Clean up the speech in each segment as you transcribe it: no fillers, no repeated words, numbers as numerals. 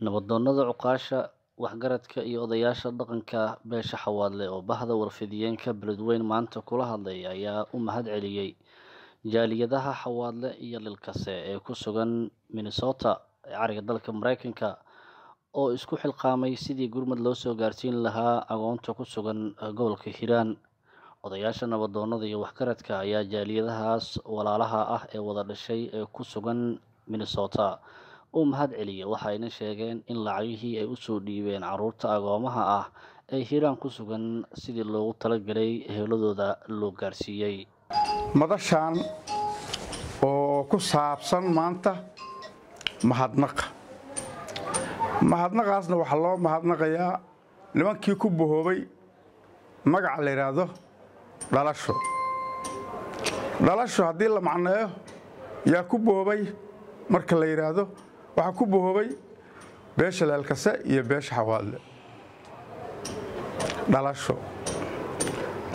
Nabdoonnada cuqaasha waxgaradka iyo odayaasha dhaqanka beesha Xawaadle oo bahda warfidiyeenka Beledweyne maanta kula hadlay ayaa u mahadceliyay jaaliyadaha Xawaadle iyo Lilkase ee ku sugan Minnesota ee cariga dalka Mareykanka oo isku xilqaamay sidii gurmad loo soo gaarsiin lahaa agoonta ku sugan gobolka Hiiraan. Odayaasha nabdoonnada iyo waxgaradka ayaa jaaliyadahaas walaalaha ah ee wada dhashay ee ku sugan Minnesota u mahadceliyay waxayna sheegeen in lacagihii ay u soo dhiibeen carruurta agoomaha ah ee Hiiraan ku sugan sidii loogu talagalay eheladooda loo gaarsiiyey. madashaan oo ku saabsan maanta mahadnaqaasna waxaa loo mahadnaqayaa nimankii ku bahoobay magaca la yidhaahdo dhalasho haddii la macneeyo yaa ku bahoobay marka la yidhaahdo waxaa ku bahoobay beesha Lilkase iyo beesha Xawaadle. dhalasho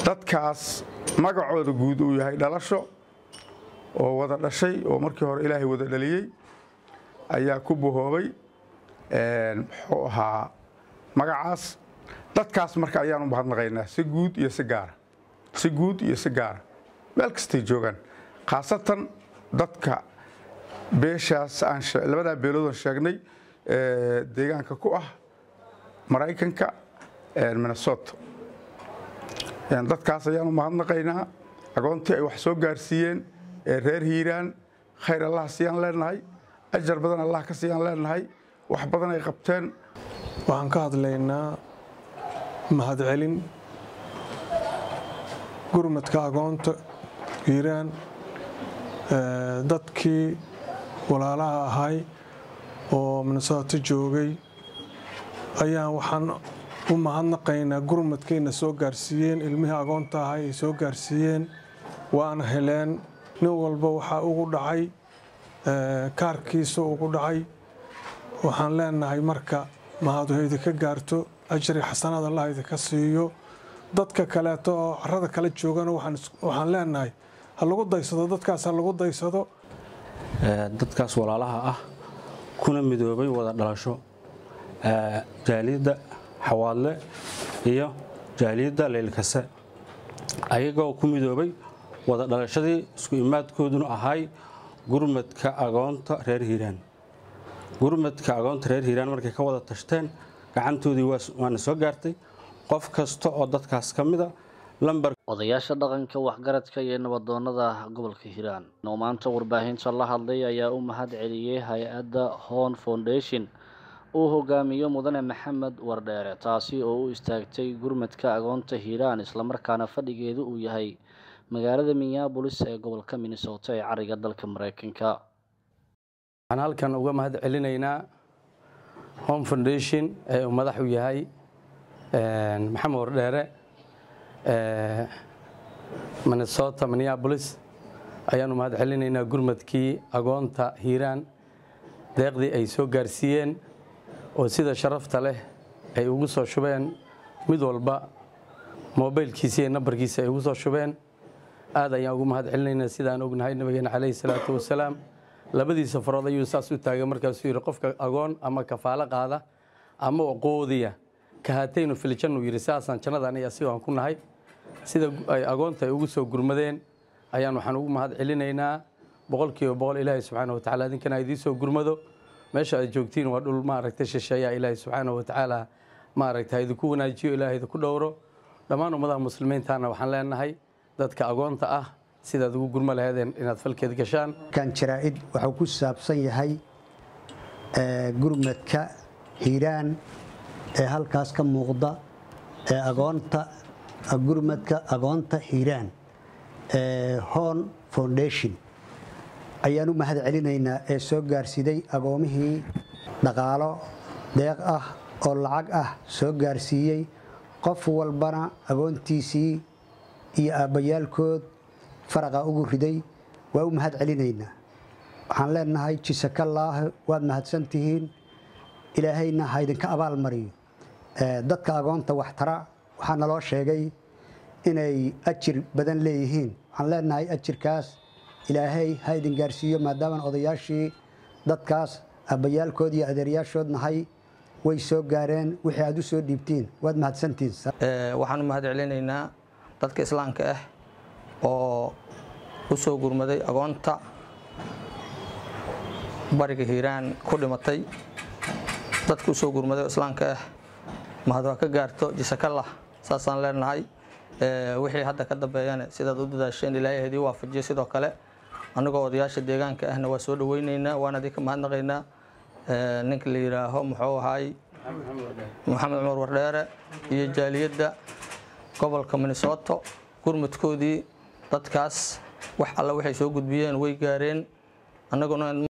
dadkaas magacooda guud uu yahay dhalasho oo wada dhashay oo markii hore Ilaahay wada dhaliyay ayaa ku bahoobay muxuu ahaa magacaas. dadkaas marka ayaanu mahadnaqaynaa si guud iyo si gaar meel kastay joogaan, khaasatan dadka beeshaas aan labada beelood sheegnay deegaanka ku ah Mareykanka Minnesota. dadkaas ayaanu mahadnaqaynaa agoontii ay wax soo gaarsiiyeen ee reer Hiiraan. khayr Allah siiyaan leenahay, ajar badan Allah ka siiyaan leenahay, wax badan ay qabteen. waxaan ka hadlaynaa mahadcelin gurmadka agoonta Hiiraan, dadkii walaalaha ahay oo Minnesota joogay ayaan waxaan u mahadnaqaynaa gurmadkiina soo gaarsiiyeen, ilmihii agoonta ahay ay soo gaarsiiyeen waana heleen. nin walba waxaa ugu dhacay kaarkiisa ugu dhacay. waxaan leenahay marka mahadu idinka gaarto, ajri xasanaad Allah idinka siiyo. dadka kaleeto oo carrada kala joogana waxaan leenahay ha lagu daysado, dadkaas ha lagu daysado. dadkaas walaalaha ah kuna midoobay wada dhalasho jaaliyadda Xawaadle iyo jaaliyadda Lilkase ayagoo ku midoobay wada dhalashadii isku imaadkooduna ahay gurmadka agoonta reer Hiiraan. markay ka wada tashteen gacantoodii waana soo gaartay. qof kasta oo dadkaas ka mid ah lambar Odayaasha dhaqanka waxgaradka iyo nabdoonnada gobolka Hiiraan oo maanta warbaahinta la hadlay ayaa u mahadceliyay hay'adda Hon Foundation uu hogaamiyo Mudane Maxamed Wardheere, taasi oo u istaagtay gurmadka agoonta Hiiraan isla markaana fadhigeedu uu yahay magaalada Minneapolis ee gobolka Minnesota ee cariga dalka Mareykanka. waxaan halkan uga mahadcelinaynaa Hon Foundation ee uu madax u yahay Maxamed Wardheere Minnesota Minneapolis. ayaanu mahadcelinaynaa gurmadkii agoonta Hiiraan, deeqdii ay soo gaarsiiyeen oo sida sharafta leh ay ugu soo shubeen, mid walba mobilkiisa iyo nambarkiisa ay ugu soo shubeen. aad ayaan ugu mahadcelinaynaa. sidaan ognahay nabigeena calayhi salaatu wasalaam labadiisa farood ayuu saas u taagay markaasuu yidhi qofka agoon ama kafaalo qaada ama qoodiya ka haataynu filjannu yidhi saasaan jannadan iyo asiga aan ku nahay. sida ay agoonta ay ugu soo gurmadeen ayaan waxaan ugu mahadcelinaynaa 100% Ilaahay subxaanahu wa tacaala idinkana idiin soo gurmado. meesha aad joogtiin waa dhul maaragtay shisheeya. Ilaahay subxaanahu wa tacaala maaragtay idinku wanaajiyo, Ilaahay idinku dhowro. dhammaan ummadaha muslimiintaana waxaan leenahay dadka agoonta ah sidaad ugu gurma lahaydeen inaad falkeed gashaan. kan jaraa'id wuxuu ku saabsan yahay gurmadka Hiiraan ee halkaas ka muuqda ee gurmadka agoonta Hiiraan Hon Foundation ayaan u mahadcelinaynaa ee soo gaarsiiday agoomihii dhaqaalo deeq ah oo lacag ah soo gaarsiiyey. qof walbana agoontiisii iyo aabbayaalkood faraqa ugu riday waa u mahadcelinaynaa. waxaan leenahay jisakallaah, waad mahadsantihiin, ilaahayna ha idinka abaal mariyo. dadka agoonta wax tara waxaa naloo sheegay inay ajir badan leeyihiin. waxaan leenahay ajirkaas ilaahay ha idin gaarsiiyo maadaama odayaashii dadkaas abbayaalkood iyo adeeryaashood nahay way soo gaareen wixii aad u soo dhiibtiin waad mahadsantiin waxaan u mahad celinaynaa dadka islaamka ah oo u soo gurmaday agoonta bariga hiiraan ku dhimatay dadka u soo gurmaday islaamka ah mahad waa ka gaarto jisakallah saasaan leenahay wixii hadda ka dambeeyana sidaad u dadaasheen ilaahay hadii waafajiyo sidoo kale anagoo odayaasha deegaanka ahna waa soo dhaweynaynaa waana idin ka mahadnaqaynaa ninka la yiraaho muxuu ahaay maxamed cumar wardheere iyo jaaliyadda gobolka Minnesota gurmadkoodii dadkaas wax alla waxay soo gudbiyeen way gaareen annaguna